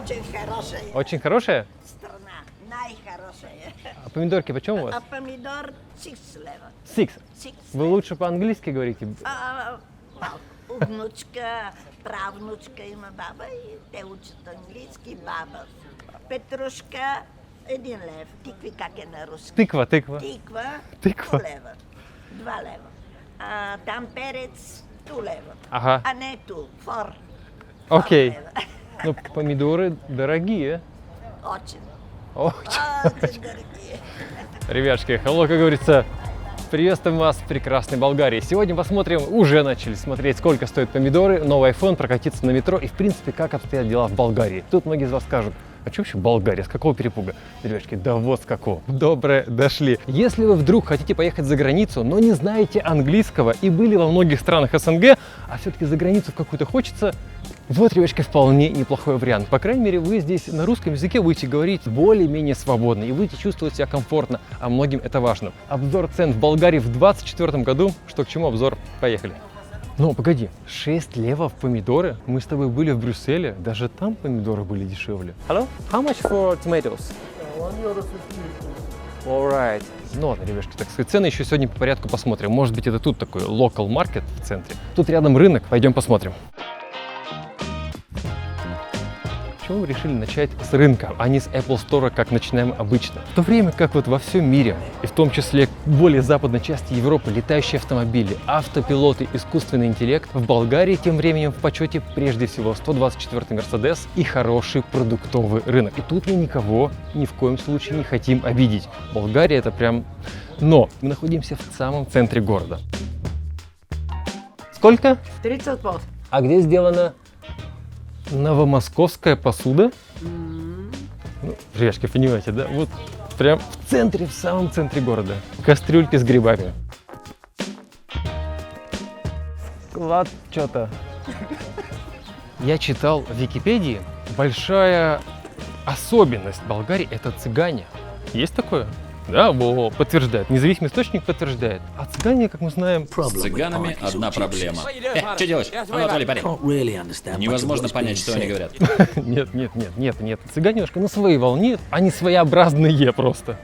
очень хорошая Очень хорошая? страна, наихорошая. А помидорки почем у А вас? помидор 6 лева. Six. 6 Вы лучше по-английски говорите? Внучка, правнучка има баба и те учат английски баба. Петрушка 1 лев. Тикви как е на руски? Тыква, тыква. Тиква Тиква. 2 лева. 2 лева. А там перец 2 лева. Ага. А не ту, фор. Окей. лева. Ну, помидоры дорогие. Очень. Очень. Очень дорогие. Ребятушки, hello, как говорится, приветствуем вас в прекрасной Болгарии. Сегодня посмотрим, уже начали смотреть, сколько стоят помидоры, новый iPhone, прокатиться на метро и, в принципе, как обстоят дела в Болгарии. Тут многие из вас скажут, а что вообще Болгария? С какого перепуга? Ребятушки, да вот с какого. Доброе дошли. Если вы вдруг хотите поехать за границу, но не знаете английского и были во многих странах СНГ, а все-таки за границу в какую-то хочется, вот, ребятушки, вполне неплохой вариант. По крайней мере, вы здесь на русском языке будете говорить более-менее свободно и будете чувствовать себя комфортно, а многим это важно. Обзор цен в Болгарии в 2024 году. Что к чему, обзор, поехали. Но погоди, 6 левов помидоры? Мы с тобой были в Брюсселе, даже там помидоры были дешевле. Hello? How much for tomatoes? Alright. Ну ладно, ребятки, так сказать, цены еще сегодня по порядку посмотрим. Может быть, это тут такой local market в центре. Тут рядом рынок, пойдем посмотрим. Почему мы решили начать с рынка, а не с Apple Store, как начинаем обычно? В то время как вот во всем мире, и в том числе в более западной части Европы, летающие автомобили, автопилоты, искусственный интеллект, в Болгарии тем временем в почете прежде всего 124-й Mercedes и хороший продуктовый рынок. И тут мы никого ни в коем случае не хотим обидеть. Болгария это прям... Но мы находимся в самом центре города. Сколько? 30 бат. А где сделано? Новомосковская посуда. Ну, ребятки, понимаете, да? Вот прям в центре, в самом центре города. Кастрюльки с грибами. Склад что-то. Я читал в Википедии, большая особенность Болгарии – это цыгане. Есть такое? Да, подтверждает. Независимый источник подтверждает. А цыгане, как мы знаем... С цыганами одна проблема. Что делаешь? Анатолий, парень. Невозможно понять, что они говорят. Нет. Цыгане немножко на своей волне, они своеобразные просто.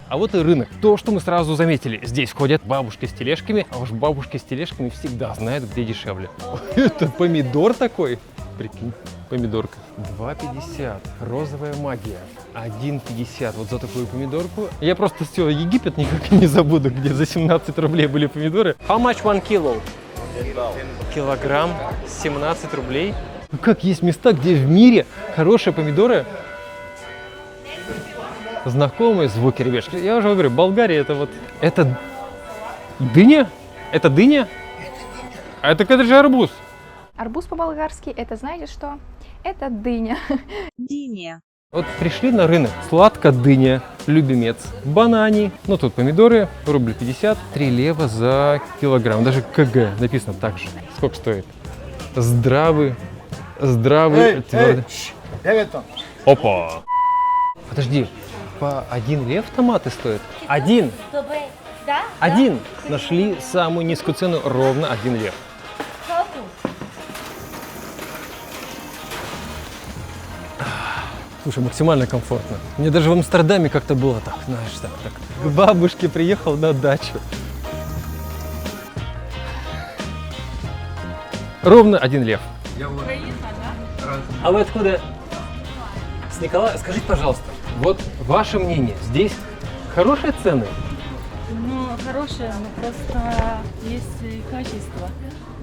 А вот и рынок. То, что мы сразу заметили. Здесь ходят бабушки с тележками, а уж бабушки с тележками всегда знают, где дешевле. Это помидор такой? Прикинь, помидорка. 2,50. Розовая магия. 1,50 вот за такую помидорку. Я просто все, Египет никак не забуду, где за 17 рублей были помидоры. How much 1 kilo? Килограмм 17 рублей. Ну как есть места, где в мире хорошие помидоры? Знакомые звуки, ребятки. Я уже говорю, Болгария это вот... Это дыня? Это дыня? А это же арбуз. Арбуз по-болгарски – это знаете что? Это дыня. Диня. Вот пришли на рынок. Сладко дыня, любимец. Банани. Ну тут помидоры, рубль 50. 3 лева за килограмм. Даже КГ написано так же. Сколько стоит? Здравый. Твердый. Опа. Подожди. По 1 лев томаты стоят? Один. Один. Нашли самую низкую цену, ровно 1 лев. Слушай, максимально комфортно. Мне даже в Амстердаме как-то было так, знаешь, так. К бабушке приехал на дачу. Ровно 1 лев. А вы откуда? С Николая? Скажите, пожалуйста, вот ваше мнение, здесь хорошие цены? Ну, хорошее, но просто есть и качество.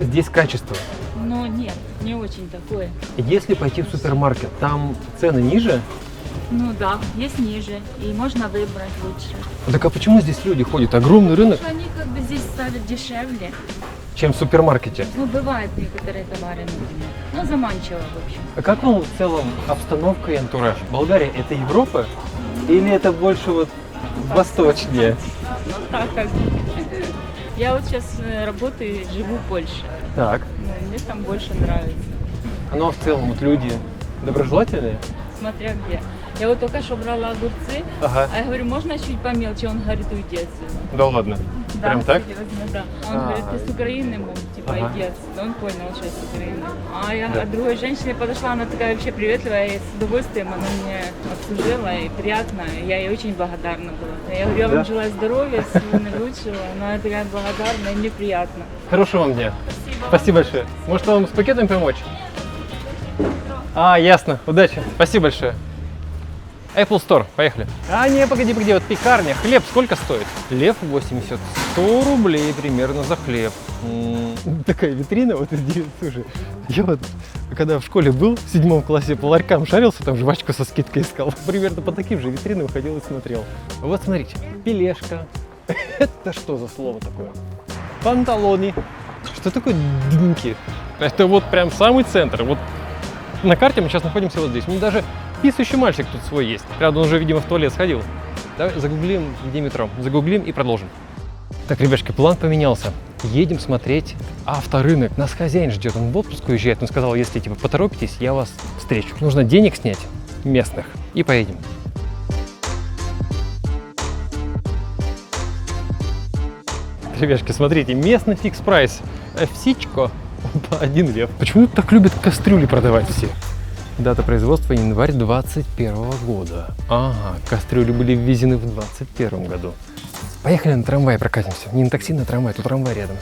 Здесь качество. Но нет, не очень такое. Если пойти в супермаркет, там цены ниже? Ну да, есть ниже, и можно выбрать лучше. Так а почему здесь люди ходят? Огромный рынок, Потому что они как бы здесь ставят дешевле. чем в супермаркете. Ну, бывают некоторые товары нужны. Ну, заманчиво, в общем. А как вам в целом обстановка и антураж? Болгария – это Европа или это больше вот восточнее? Ну, так как бы. Я вот сейчас работаю и живу в Польше. Так. Ну, мне там больше нравится. Ну а в целом вот люди доброжелательные? Смотря где. Я вот только что брала огурцы, Ага. а я говорю, можно чуть помелче? Он говорит, уйди отсюда. Да ладно. Да, Прям так? серьезно, да. Он говорит, ты с Украины, мол, типа, Ага. иди отсюда. Он понял, что я с Украины. А я от другой женщины подошла, она такая вообще приветливая, и с удовольствием она мне обслужила, и приятно. Я ей очень благодарна была. Я говорю, я вам желаю здоровья, всего наилучшего. Она такая благодарна, и мне приятно. Хорошего вам дня. Спасибо. Спасибо большое. Может, вам с пакетом помочь? А, ясно. Удачи. Спасибо большое. Apple Store, поехали. А, не, погоди, вот пекарня. Хлеб сколько стоит? Лев 80. 100 рублей примерно за хлеб. Такая витрина вот здесь, слушай. Я вот, когда в школе был, в 7 классе по ларькам шарился, там жвачку со скидкой искал. Примерно по таким же витринам ходил и смотрел. Вот смотрите, пелешка. Это что за слово такое? Панталоны. Что такое дынки? Это вот прям самый центр. Вот на карте мы сейчас находимся вот здесь. У меня даже писающий мальчик тут свой есть. Правда, он уже, видимо, в туалет сходил. Давай загуглим, где метро. Загуглим и продолжим. Так, ребятушки, план поменялся. Едем смотреть авторынок. Нас хозяин ждет, он в отпуск уезжает. Он сказал, если типа поторопитесь, я вас встречу. Нужно денег снять местных и поедем. Ребятушки, смотрите, местный фикс-прайс. Овсичка по 1 лев. Почему так любят кастрюли продавать все? Дата производства январь 2021 года. Ага, кастрюли были ввезены в 2021 году. Поехали на трамвае прокатимся. Не на такси, на трамвай, тут трамвай рядом.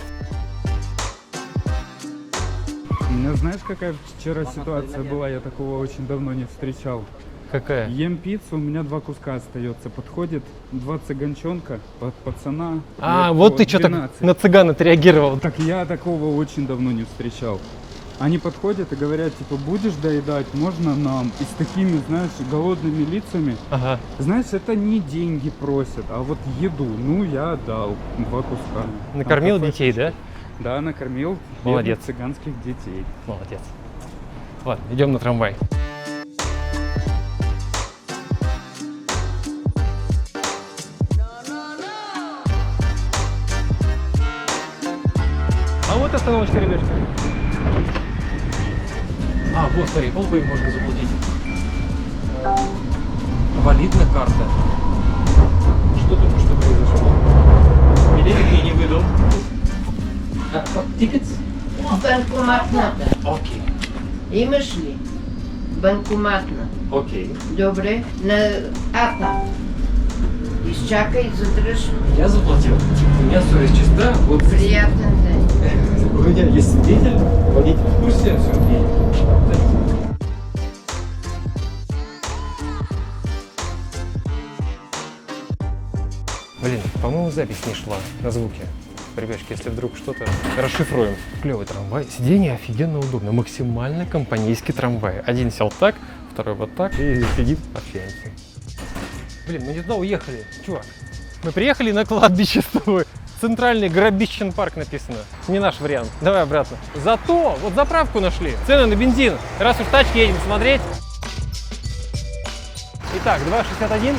У меня знаешь, какая вчера ситуация была? Я такого очень давно не встречал. Какая? Ем пиццу, у меня 2 куска остается. Подходит 2 цыганчонка, пацана. А, лет вот по ты что так 12. на цыган отреагировал. Так я такого очень давно не встречал. Они подходят и говорят, типа, будешь доедать, можно нам? И с такими, знаешь, голодными лицами. Ага. Знаешь, это не деньги просят, а вот еду. Ну, я отдал 2 куска. Накормил Там детей, да? Да, накормил Молодец. бедных цыганских детей. Молодец. Ладно, идем на трамвай. А вот остановочка, ребятки. А, вот, смотри, полбы можно заплатить. Валидная карта. Что только что произошло? Билетик я не выдал. Tickets? Банкомат надо. Окей. Имаш ли? Банкоматна. Окей. Добре. На ата. Изчакай, задръж. Я заплатил. У меня совесть чиста. Вот Приятен ден. у меня есть свидетель, водитель в курсе, все окей. Блин, по-моему, запись не шла на звуке. Ребячки, если вдруг что-то расшифруем. Клевый трамвай. Сиденье офигенно удобно. Максимально компанейский трамвай. Один сел так, второй вот так и сидит, общаемся. Блин, мы не туда уехали, чувак. Мы приехали на кладбище с тобой. Центральный гробищен парк написано. Не наш вариант. Давай обратно. Зато вот заправку нашли. Цены на бензин. Раз уж тачки едем смотреть. Итак, 2,61.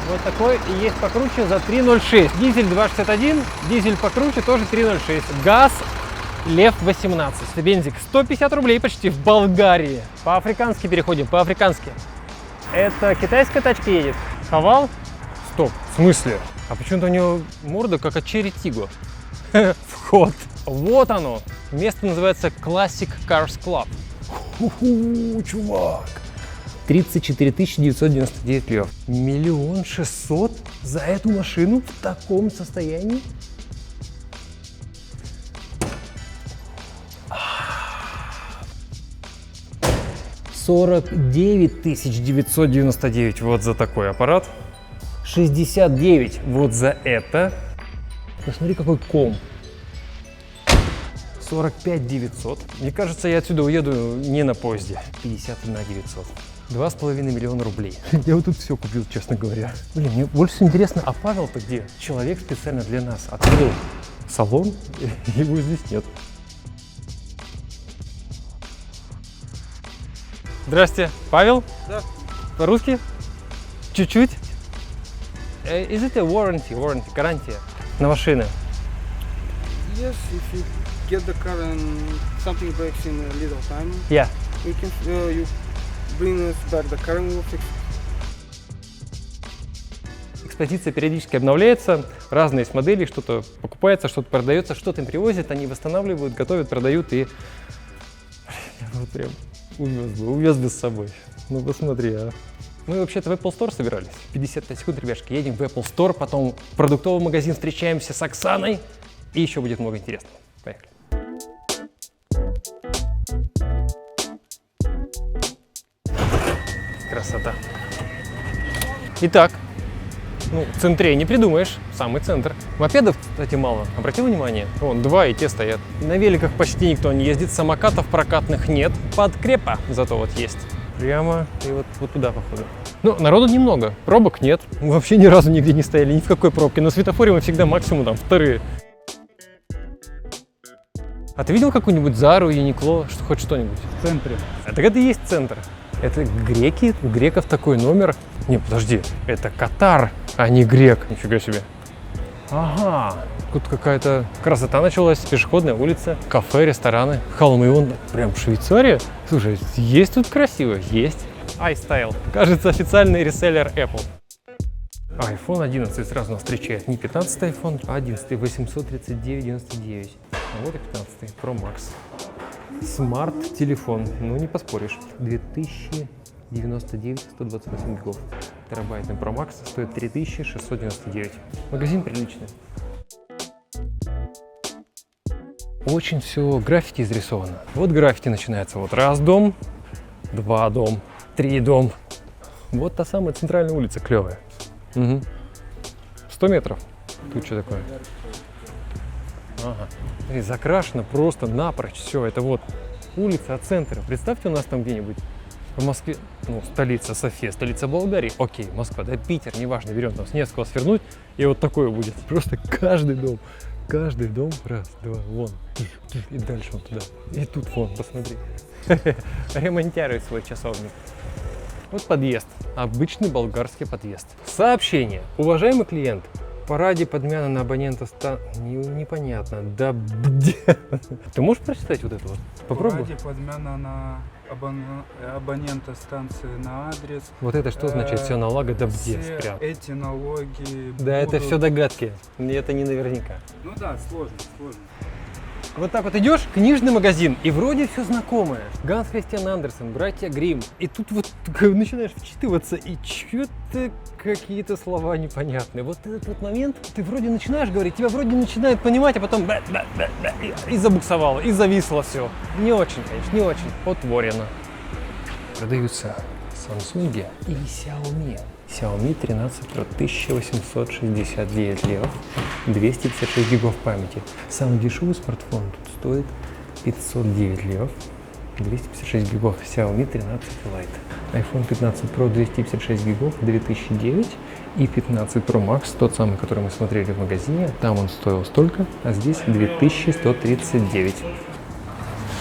Вот такой и есть покруче за 3,06. Дизель 2,61. Дизель покруче тоже 3,06. Газ Лев 18. Бензик 150 рублей почти в Болгарии. По-африкански переходим, по-африкански. Это китайская тачка едет. Хавал? Стоп, в смысле? А почему-то у него морда как от Cherry Tiggo. Вход. Вот оно. Место называется Classic Cars Club. Ху-ху, чувак. 34 999 лев. 1 600 000 за эту машину в таком состоянии? $49 999 вот за такой аппарат. 69 вот за это. Посмотри, какой ком. 45 900. Мне кажется, я отсюда уеду не на поезде. 51 900. 2,5 миллиона рублей. Я вот тут все купил, честно говоря. Блин, мне больше всего интересно, а Павел-то где? Человек специально для нас открыл салон, его здесь нет. Здрасте, Павел? Да. По-русски? Чуть-чуть? Is it a warranty, гарантия на машины? Yes, if you get the car and something breaks in a little time, Yeah. we can you bring us back the car and we'll fix it. экспозиция периодически обновляется, разные есть модели, что-то покупается, что-то продается, что-то им привозят, они восстанавливают, готовят, продают и... Я вот прям увез бы с собой. Ну посмотри, а. Мы вообще-то в Apple Store собирались. 55 секунд, ребяшки, едем в Apple Store, потом в продуктовый магазин встречаемся с Оксаной, и еще будет много интересного. Поехали. Красота. Итак, ну, в центре не придумаешь, самый центр. Мопедов, кстати, мало. Обратил внимание? Вон, два и те стоят. На великах почти никто не ездит, самокатов прокатных нет. Подкрепа зато вот есть. Прямо и вот туда, походу. Ну, народу немного, пробок нет. Мы вообще ни разу нигде не стояли, ни в какой пробке. На светофоре мы всегда максимум там вторые. А ты видел какую-нибудь Зару, Юникло, хоть что-нибудь? В центре. А так это и есть центр. Это греки, у греков такой номер. Не, подожди, это Катар, а не грек. Нифига себе. Ага, тут какая-то красота началась, пешеходная улица, кафе, рестораны, холмы, вон прям Швейцария. Слушай, есть тут красиво, есть. iStyle, кажется, официальный реселлер Apple. iPhone 11 сразу нас встречает, не 15 iPhone, а 11, 839,99. Вот и 15 Pro Max. Смарт-телефон, ну не поспоришь. 2099, 128 гигов. Терабайтный Pro Max стоит 3699. Магазин приличный. Очень все граффити изрисовано. Вот граффити начинается. Вот раз дом, два дом, три дом. Вот та самая центральная улица клевая. Угу. 100 метров. Тут что такое? Ага. И закрашено просто напрочь все. Это вот улица от центра. Представьте, у нас там где-нибудь в Москве, ну, столица София, столица Болгарии. Окей, Москва, да, Питер, неважно, берем там с Невского свернуть, и вот такое будет. Просто каждый дом, раз, два, вон, и дальше вон туда. И тут вон, посмотри. Ремонтирует свой часовник. Вот подъезд, обычный болгарский подъезд. Сообщение. Уважаемый клиент, по ради подмяна на абонента непонятно. Да где? Ты можешь прочитать вот это вот? Попробуй. Ради подмяна на абонента станции на адрес. Вот это что значит все налога, да где все спрят? эти налоги. Да будут... это все догадки, это не наверняка. Ну да, сложно. Вот так вот идешь, книжный магазин, и вроде все знакомое. Ганс Христиан Андерсен, братья Гримм. И тут вот начинаешь вчитываться, и что-то какие-то слова непонятные. Вот этот вот момент, ты вроде начинаешь говорить, тебя вроде начинает понимать, а потом и забуксовало, и зависло все. Не очень, конечно, не очень. Отворено. Продаются Samsung и Xiaomi. Xiaomi 13 Pro 1869 лев, 256 гигов памяти. Самый дешевый смартфон тут стоит 509 лев, 256 гигов. Xiaomi 13 Lite. iPhone 15 Pro 256 гигов, 2009. И 15 Pro Max, тот самый, который мы смотрели в магазине, там он стоил столько, а здесь 2139.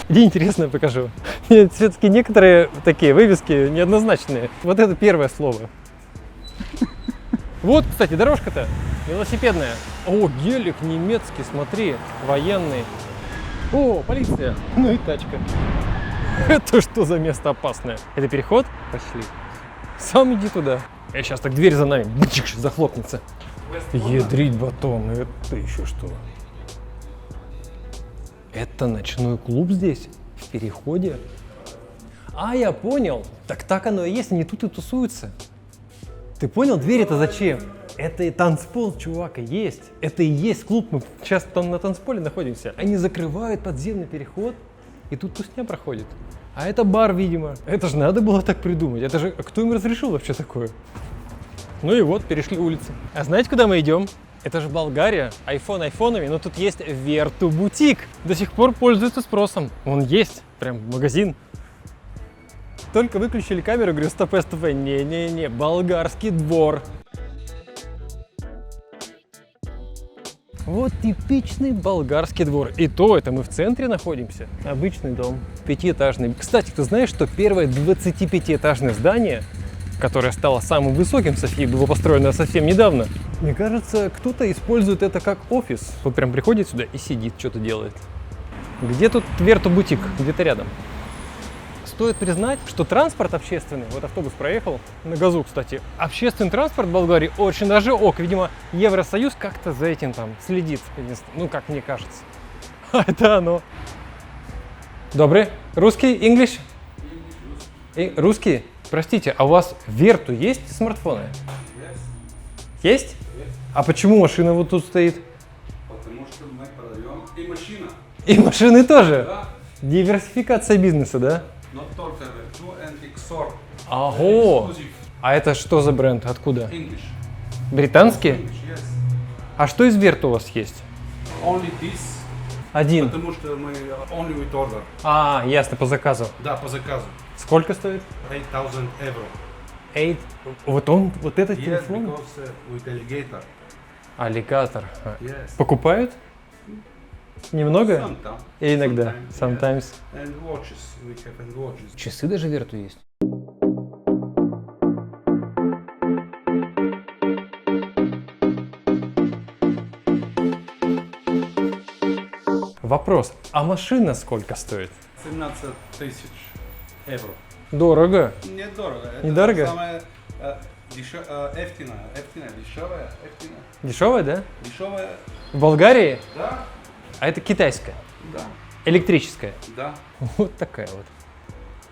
Иди, интересно покажу. Все-таки некоторые такие вывески неоднозначные. Вот это первое слово. Вот, кстати, дорожка-то велосипедная. О, гелик немецкий, смотри, военный. О, полиция. Ну и тачка. Это что за место опасное? Это переход? Пошли. Сам иди туда. Я сейчас так дверь за нами захлопнется. Ядрить батон. Это еще что? Это ночной клуб здесь? В переходе? А, я понял. Так оно и есть, они тут и тусуются. Ты понял, дверь-то зачем? Это и танцпол, чувак, и есть. Это и есть клуб, мы сейчас там на танцполе находимся. Они закрывают подземный переход, и тут тусня проходит. А это бар, видимо. Это же надо было так придумать. Это же, кто им разрешил вообще такое? Ну и вот, перешли улицу. А знаете, куда мы идем? Это же Болгария, iPhone айфонами, но тут есть Верту бутик. До сих пор пользуется спросом. Он есть, прям магазин. Только выключили камеру, говорю, стоп. Не-не-не, болгарский двор. Вот типичный болгарский двор. И то это мы в центре находимся. Обычный дом, пятиэтажный. Кстати, ты знаешь, что первое 25-этажное здание, которое стало самым высоким в Софии, было построено совсем недавно. Мне кажется, кто-то использует это как офис. Вот прям приходит сюда и сидит, что-то делает. Где тут Верту бутик? Где-то рядом. стоит признать, что транспорт общественный, вот автобус проехал, на газу, кстати, общественный транспорт в Болгарии очень даже ок. Видимо, Евросоюз как-то за этим там следит, ну, как мне кажется. Это оно. Добрый. Русский? English? Русский? Простите, а у вас в Верту есть смартфоны? Есть? А почему машина вот тут стоит? Потому что мы продаем и машина. И машины тоже? Да. Диверсификация бизнеса, да? Но только Vertu and XOR. Ого! А это что за бренд? Откуда? English. Британский? English, yes. А что из Верта у вас есть? Only this. Один. Потому что мы only with order. А, ясно, по заказу. Да, по заказу. Сколько стоит? 8000 евро. 8. Вот этот Yes, телефон? because with alligator. Аллигатор. Yes. Покупают? Немного? Sometimes. И иногда. Sometimes. And watches. We have and watches. Часы даже Верту есть. Вопрос. А машина сколько стоит? 17 тысяч евро. Дорого. Недорого. Это Недорого? самое дешевая. Дешевая, да? Дешевая. В Болгарии? Да. А это китайская. Да. Электрическая. Да. Вот такая вот.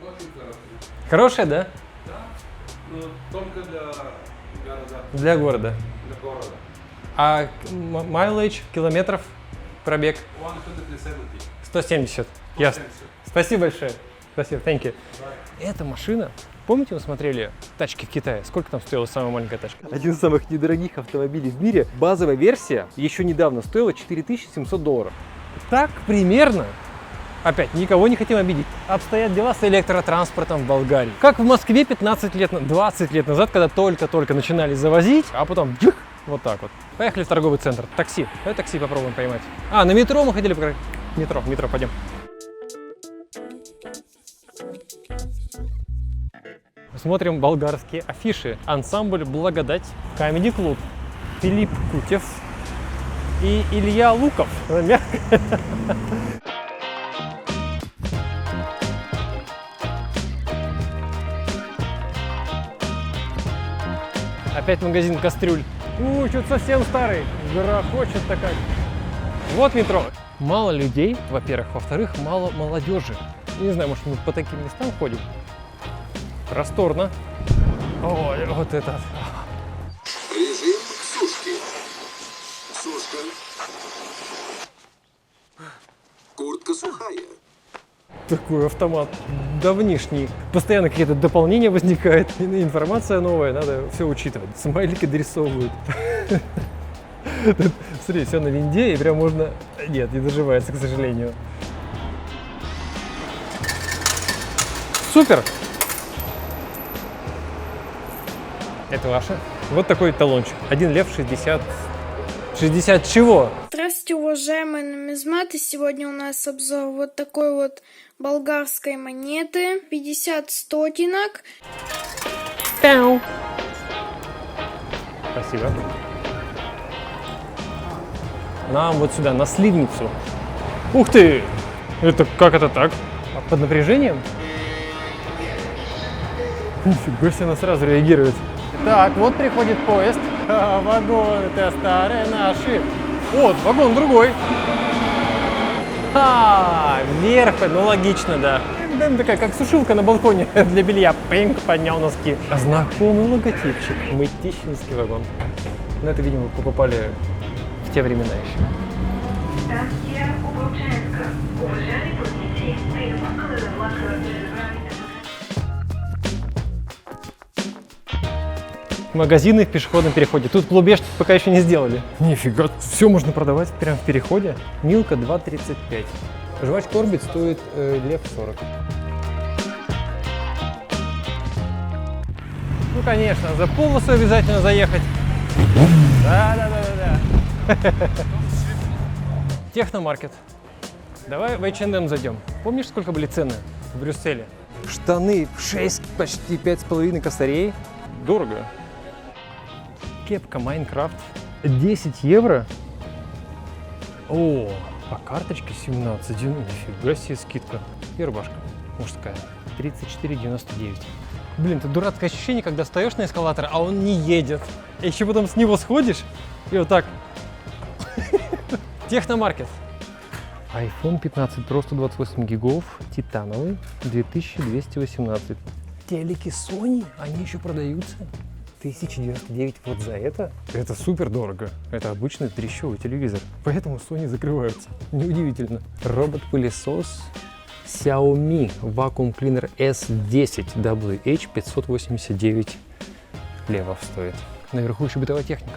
Очень хорошо. Хорошая, да? Да. Но только для города. Для города. Для города. А mileage, километров, пробег? 170. 170. Ясно. Спасибо большое. Спасибо, thank you. Эта машина, помните, мы смотрели тачки в Китае? Сколько там стоила самая маленькая тачка? Один из самых недорогих автомобилей в мире. Базовая версия еще недавно стоила $4700. Так примерно, опять, никого не хотим обидеть, обстоят дела с электротранспортом в Болгарии. Как в Москве 20 лет назад, когда только-только начинали завозить, а потом джих, вот так вот. Поехали в торговый центр. Такси. Давай такси попробуем поймать. А, на метро мы хотели покрыть. Метро, пойдем. Смотрим болгарские афиши. Ансамбль «Благодать», Comedy Club, Филипп Кутев и Илья Луков. Опять магазин кастрюль. Что-то совсем старый. Грохочет такая. Вот метро. Мало людей, во-первых. Во-вторых, мало молодежи. Не знаю, может, мы по таким местам ходим. Просторно. Ой, вот это. Режим сушки. Сушка. Куртка сухая. Такой автомат давнишний. Постоянно какие-то дополнения возникают. Информация новая, надо все учитывать. Смайлики дорисовывают. Смотри, все на винде, и прям можно... Нет, не доживается, к сожалению. Супер! Это ваше. Вот такой талончик. 1 лев 60... 60 чего? Здравствуйте, уважаемые нумизматы. Сегодня у нас обзор вот такой вот болгарской монеты. 50 стотинок. Пяу. Спасибо. Нам вот сюда, на сливницу. Ух ты! Это как это так? Под напряжением? Нифига себе, она сразу реагирует. Так, вот приходит поезд. Вагоны-то старые наши. Вот, вагон другой. Вверх, ну логично, да. Такая, как сушилка на балконе для белья. Пинг, поднял носки. Знакомый логотипчик. Мытищинский вагон. Ну, это, видимо, покупали в те времена еще. Магазины в пешеходном переходе. Тут клубеш пока еще не сделали. Нифига, все можно продавать прямо в переходе. Милка 2,35. Жвачка Орбит стоит лев 40. Ну, конечно, за полосу обязательно заехать. Да. Техномаркет. Давай в H&M зайдем. Помнишь, сколько были цены в Брюсселе? Штаны 6, почти 5,5 косарей. Дорого. Кепка Майнкрафт 10 евро. О, по карточке 17. Нифига себе скидка. И рубашка. мужская. 34,99. Блин, это дурацкое ощущение, когда встаешь на эскалатор, а он не едет. И еще потом с него сходишь и вот так. Техномаркет. iPhone 15 Pro 128 гигов, титановый, 2218. Телеки Sony, они еще продаются. 1099 вот за это. Это супер дорого. Это обычный трещевый телевизор. Поэтому Sony закрываются. Неудивительно. Робот-пылесос Xiaomi Vacuum Cleaner S10 WH 589 левов стоит. Наверху еще бытовая техника.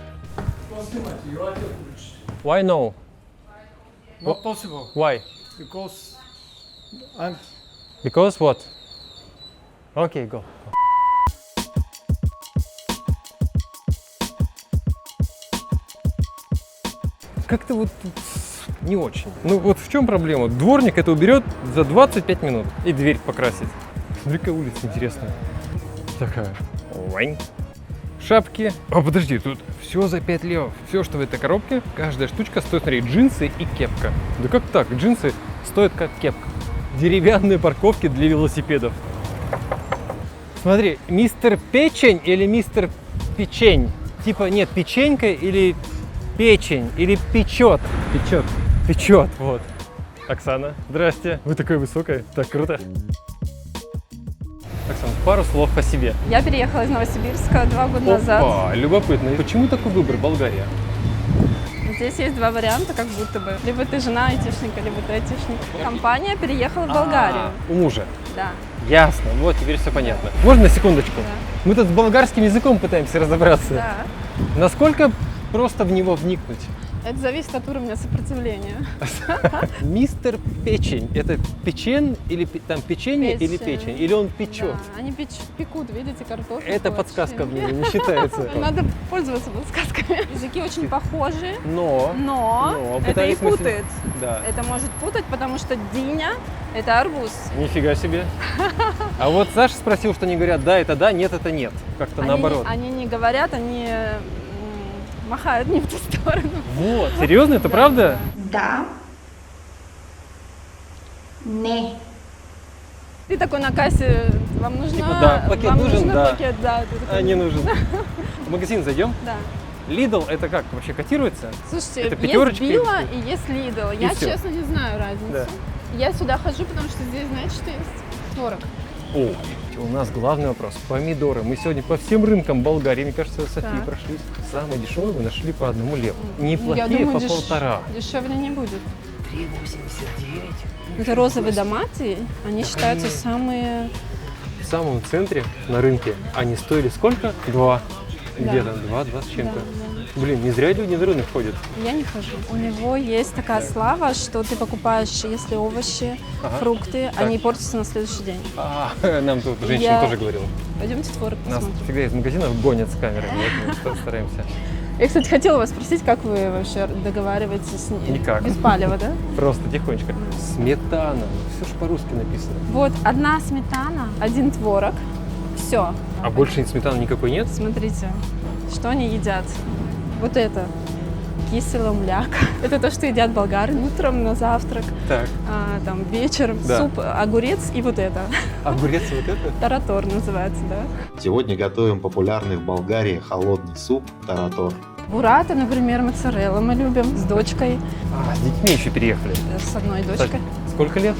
Why no? Not possible. Why? Because Because what? Okay, go. Как-то вот тут не очень. Ну вот в чем проблема? Дворник это уберет за 25 минут и дверь покрасит. Смотри-ка, улица интересная. Такая. Вань. Шапки. О, подожди, тут все за 5 левов. Все, что в этой коробке, каждая штучка стоит, смотри, джинсы и кепка. Да как так? Джинсы стоят как кепка. Деревянные парковки для велосипедов. Смотри, мистер Печень или мистер Печень? Типа, нет, печенька или печень, или печет? Печет. Печет, вот. Оксана, здрасте. Вы такая высокая, так круто. Оксана, пару слов по себе. Я переехала из Новосибирска 2 года назад. Опа, любопытно. Почему такой выбор Болгария? Здесь есть два варианта, как будто бы. Либо ты жена айтишника, либо ты айтишник. Компания переехала в Болгарию. У мужа? Да. Ясно, вот теперь все понятно. Можно на секундочку? Да. Мы тут с болгарским языком пытаемся разобраться. Да. Насколько просто в него вникнуть? Это зависит от уровня сопротивления. Мистер Печень. Это печень или там печенье или печень? Или он печет? Да, они пекут, видите, картофель. Это подсказка мне не считается. Надо пользоваться подсказками. Языки очень похожи, но это и пытались мы путает. Да. Это может путать, потому что диня – это арбуз. Нифига себе. А вот Саша спросил, что они говорят, да, это да, нет, это нет. Как-то наоборот. Они не говорят, они махают не в ту сторону. Вот, серьезно, это правда? Да. Не. Ты такой на кассе, вам нужно, Типа, да, пакет вам нужен, нужен да. пакет, да. Ты такой, Не нужен. В магазин зайдем? Да. Lidl это как вообще котируется? Слушайте, Это есть пятерочка Билла и есть Lidl. Я, всё. честно, не знаю разницу. Да. Я сюда хожу, потому что здесь, знаете, что есть? Творог. О, у нас главный вопрос. Помидоры. Мы сегодня по всем рынкам Болгарии, мне кажется, Софии Так. прошлись. Самые дешевые мы нашли по 1 леву. Неплохие Я думаю, по 1,5. Дешевле не будет. 3,89. Это розовые домати, они считаются самые... В самом центре на рынке они стоили сколько? 2. Да. Где-то 2 с чем-то. Да, Блин, не зря люди на рынок ходят. Я не хожу. У него есть такая слава, что ты покупаешь, если овощи, фрукты, они портятся на следующий день. Нам тут женщина тоже говорила. Пойдемте творог Нас посмотрим. всегда из магазинов гонят с камерами, вот мы стараемся. Я, кстати, хотела вас спросить, как вы вообще договариваетесь с ней? Никак. Без палева, да? Просто тихонечко. Сметана. Все же по-русски написано. Вот, одна сметана, один творог, все. А больше сметаны никакой нет? Смотрите, что они едят. Вот это. Кисело-мляка. Это то, что едят болгары утром на завтрак. Так. Там вечером Да. суп, огурец и вот это. Огурец вот это? Таратор называется, да. Сегодня готовим популярный в Болгарии холодный суп таратор. Бурата, например, моцарелла мы любим с дочкой, С детьми еще переехали. с одной дочкой. Сколько лет?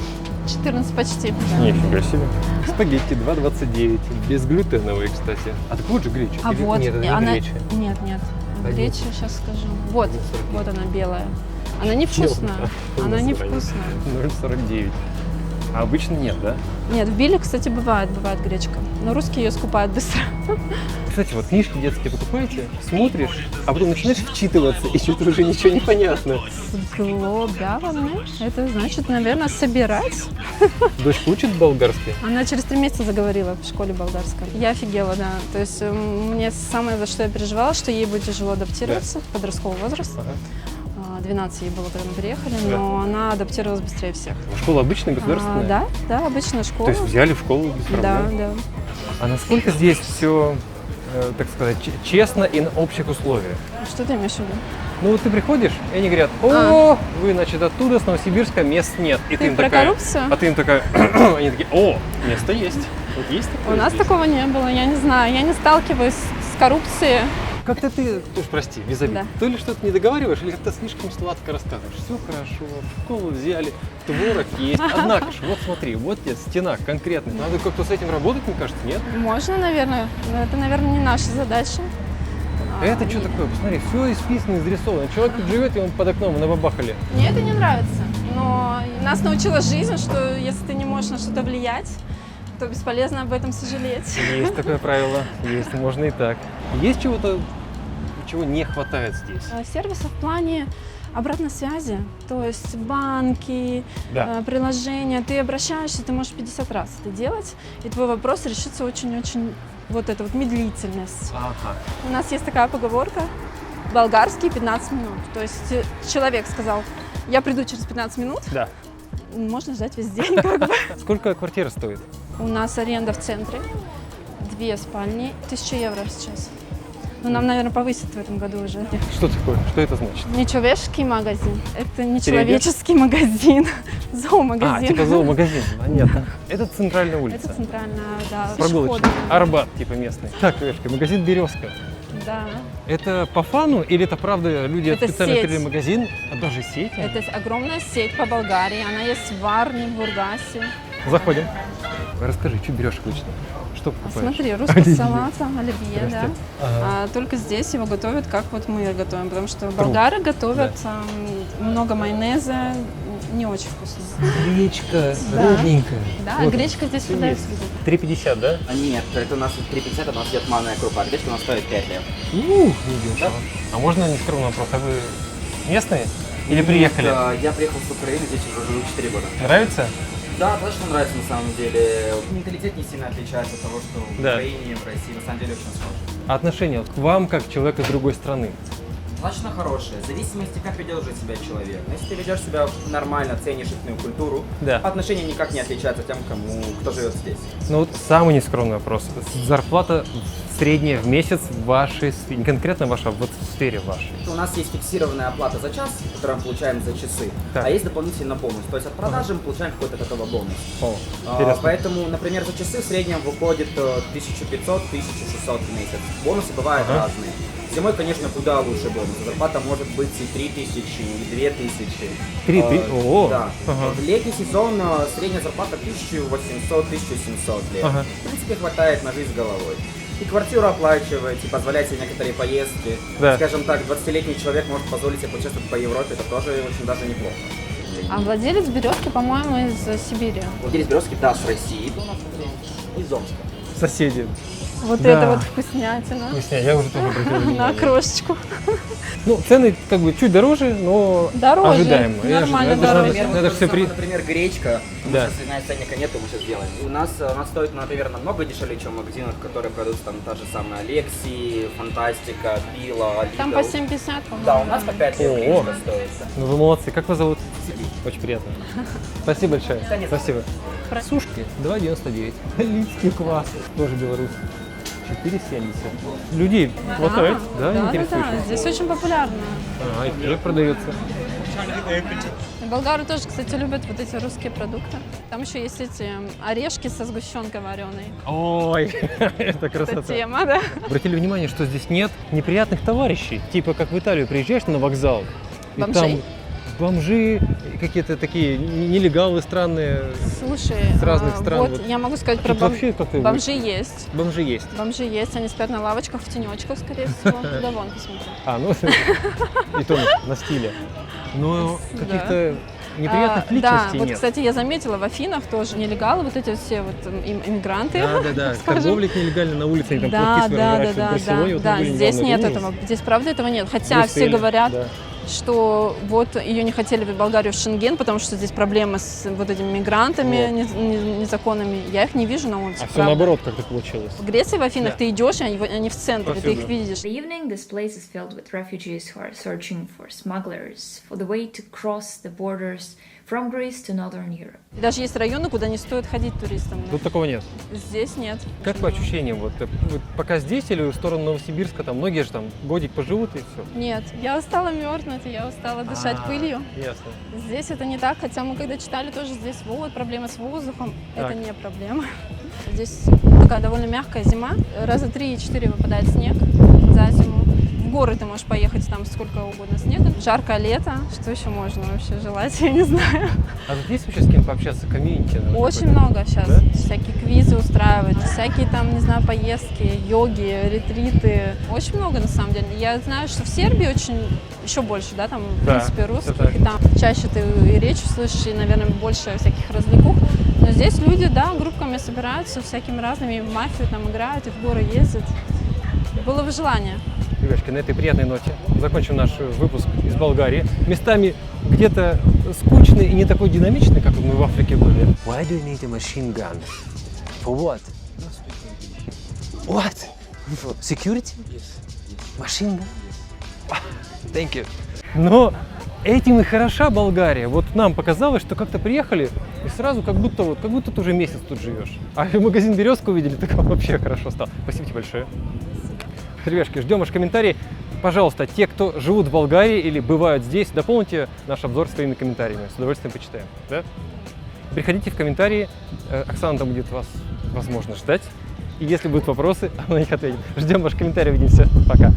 14 почти. Нифига себе. Спагетти 2,29. Безглютеновые, кстати. А так вот же греча? А Или вот, нет, это не она... греча. Нет. Да Греча, сейчас скажу. Вот, вот она белая. Она невкусная. Она невкусная. 0,49. А обычно нет, да? Нет, в Биле, кстати, бывает гречка. Но русские ее скупают быстро. Кстати, вот книжки детские покупаете, смотришь, а потом начинаешь вчитываться, и что-то уже ничего не понятно. Сглобяванный? Это значит, наверное, собирать. Дочка учит болгарский? Она через 3 месяца заговорила в школе болгарском. Я офигела, да. То есть мне самое, за что я переживала, что ей будет тяжело адаптироваться в подростковый возраст. 12 ей было, когда мы переехали, но она адаптировалась быстрее всех. Школа обычная, государственная? Да, обычная школа. То есть взяли в школу без проблем? Да. А насколько здесь все, так сказать, честно и на общих условиях? Что ты имеешь в виду? Ну вот ты приходишь, и они говорят: о, вы, значит, оттуда, с Новосибирска, мест нет. И Ты им про такая, коррупцию? А ты им такая, они такие: о, место есть. Вот есть такое У нас здесь? такого не было, я не знаю, я не сталкиваюсь с коррупцией. Как-то ты, уж прости, без обид, Да. то ли что-то не договариваешь, или как-то слишком сладко рассказываешь. Все хорошо, школу взяли, творог есть. Однако ж, вот смотри, вот тебе стена конкретная. Надо как-то с этим работать, мне кажется, нет? Можно, наверное, но это, наверное, не наша задача. Это что такое? Посмотри, все исписано, изрисовано. Человек тут живет, и он под окном набабахали. Мне это не нравится, но нас научила жизнь, что если ты не можешь на что-то влиять, то бесполезно об этом сожалеть. Есть такое правило, есть, можно и так. Есть чего-то, чего не хватает здесь? Сервисов в плане обратной связи, то есть банки, Да. приложения. Ты обращаешься, ты можешь 50 раз это делать, и твой вопрос решится очень-очень, вот эта вот медлительность. Ага. У нас есть такая поговорка: болгарский 15 минут. То есть человек сказал: я приду через 15 минут, Да. можно ждать весь день как бы. Сколько квартира стоит? У нас аренда в центре, 2 спальни, 1000 евро сейчас. Ну, нам, наверное, повысят в этом году уже. Что такое? Что это значит? Нечеловеческий магазин. Это не человеческий магазин, зоомагазин. А, типа зоомагазин, понятно. Это центральная улица. Это центральная, да, Прогулочная. пешеходная. Арбат, типа местный. Так, Эшка, магазин «Березка». Да. Это по фану или это правда люди Это специально сеть. открыли магазин? А даже сеть? Это огромная сеть по Болгарии. Она есть в Варне, в Бургасе. Заходим. Расскажи, что берешь обычно? Что покупаешь? Смотри, русский салат, оливье, да. Здрасте. Ага. Только здесь его готовят, как вот мы готовим, потому что болгары готовят много майонеза, не очень вкусно. Гречка, Да. ровненькая. Да, гречка здесь продается. 3,50, да? Нет, это у нас 3,50, у нас идет манная крупа. Гречка у нас стоит 5 лев. Недешево. А можно нескромный вопрос? А вы местные или приехали? Я приехал с Украины, здесь уже живу 4 года. Нравится? Да, точно нравится на самом деле. Менталитет не сильно отличается от того, что в Да. Украине, в России. На самом деле очень схоже. А отношение вот к вам, как человека из другой страны? Достаточно хорошее. В зависимости, как ведет себя человек. Но если ты ведешь себя нормально, ценишь их культуру, Да. отношения никак не отличаются тем, кто живет здесь. Ну вот самый нескромный вопрос. Зарплата средняя в месяц в вашей, не конкретно ваша, а вот в сфере вашей. У нас есть фиксированная оплата за час, которую мы получаем за часы, Так. а есть дополнительно бонус. То есть от продажи мы получаем какой-то от этого бонус. О, интересно. Поэтому, например, за часы в среднем выходит 1500-1600 в месяц. Бонусы бывают разные. Зимой, конечно, куда лучше бонус. Зарплата может быть и 3000, и 2000. 3000? О! Да. Ага. В летний сезон средняя зарплата 1800-1700 лет. Ага. В принципе, хватает на жизнь головой. И квартиру оплачиваете, позволяет себе некоторые поездки. Да. Скажем так, 20-летний человек может позволить себе путешествовать по Европе, это тоже очень даже неплохо. А владелец березки, по-моему, из Сибири. Владелец березки, да, с России. Из Омска. Соседи. Вот Да. это вот вкуснятина. Вкуснее, я уже тоже обратил внимание. На крошечку. Ну, цены как бы чуть дороже, но Дороже, ожидаемо. нормально Надо Например, все при... например, гречка. Да. Мы сейчас ценника нету, мы сейчас делаем. У нас она стоит, например, намного дешевле, чем в магазинах, которые продаются там та же самая Алекси, Фантастика, Пила, Там Lidl. по 7,50, по-моему. Да, у нас по 5 лет О. гречка стоит. Ну вы молодцы. Как вас зовут? Очень приятно. Спасибо большое. Конечно. Спасибо. Сушки 2,99. Лидский квас. Тоже белорусский. 4,70. Людей хватает, да, интересующих? Да, здесь очень популярно. А, и хлеб продается. И болгары тоже, кстати, любят вот эти русские продукты. Там еще есть эти орешки со сгущенкой вареной. Ой, это красота. Это тема, да? Обратили внимание, что здесь нет неприятных товарищей. Типа как в Италию приезжаешь на вокзал, и Бомжей. там бомжи, какие-то такие нелегалы странные. Слушай, с разных стран. вот я могу сказать про Тут вообще как-то бомжи есть. Бомжи есть. Бомжи есть, они спят на лавочках, в тенечках, скорее всего. Да вон, посмотри. А, ну и то на стиле. Но каких-то неприятных Да, личностей вот, нет. кстати, я заметила, в Афинах тоже нелегалы, вот эти все вот иммигранты. Да. скажем. Торговля нелегально на улице, они там Да, платки да, разворачивают. В Барселоне вот мы да. были Здесь недавно, нет вернулись. этого. Здесь правда этого нет. Хотя Брюссель, все говорят, да. что вот ее не хотели в Болгарию в Шенген, потому что здесь проблемы с вот этими мигрантами незаконными. Я их не вижу на улице. А все наоборот как-то получилось. В Греции, в Афинах ты идешь, и они в центре, ты их видишь. In the evening, this place is filled with refugees who are searching for smugglers, for the way to cross the borders from Greece to Northern Europe. И даже есть районы, куда не стоит ходить туристам. Тут такого нет? Здесь нет. Как по ощущениям, вот пока здесь или в сторону Новосибирска, там многие же там годик поживут и все? Нет, я устала мерзнуть, я устала дышать пылью. Ясно. Здесь это не так, хотя мы когда читали тоже здесь вот проблемы с воздухом, Так. это не проблема. Здесь такая довольно мягкая зима, раза 3-4 выпадает снег за зиму. В горы ты можешь поехать, там сколько угодно снега. Жаркое лето, что еще можно вообще желать, я не знаю. А тут есть вообще с кем пообщаться, комьюнити? Очень много сейчас. Да? Всякие квизы устраивают, всякие там, не знаю, поездки, йоги, ретриты. Очень много на самом деле. Я знаю, что в Сербии очень, еще больше, да, там, в принципе, русских. И там чаще ты и речь слышишь, и, наверное, больше всяких развлекух. Но здесь люди, да, группками собираются, всякими разными, в мафию там играют, и в горы ездят. Было бы желание. Ребятки, на этой приятной ноте закончим наш выпуск из Болгарии. Местами где-то скучный и не такой динамичный, как мы в Африке были. Why do you need a machine gun? For what? What? For security? Machine gun? Thank you. Но этим и хороша Болгария. Вот нам показалось, что как-то приехали и сразу как будто ты уже месяц тут живешь. А магазин «Березка» увидели, так вообще хорошо стало. Спасибо тебе большое. Ребятки, ждем ваши комментарии. Пожалуйста, те, кто живут в Болгарии или бывают здесь, дополните наш обзор своими комментариями. С удовольствием почитаем. Да? Приходите в комментарии. Оксана там будет вас, возможно, ждать. И если будут вопросы, она на них ответит. Ждем ваши комментарии. Увидимся. Пока.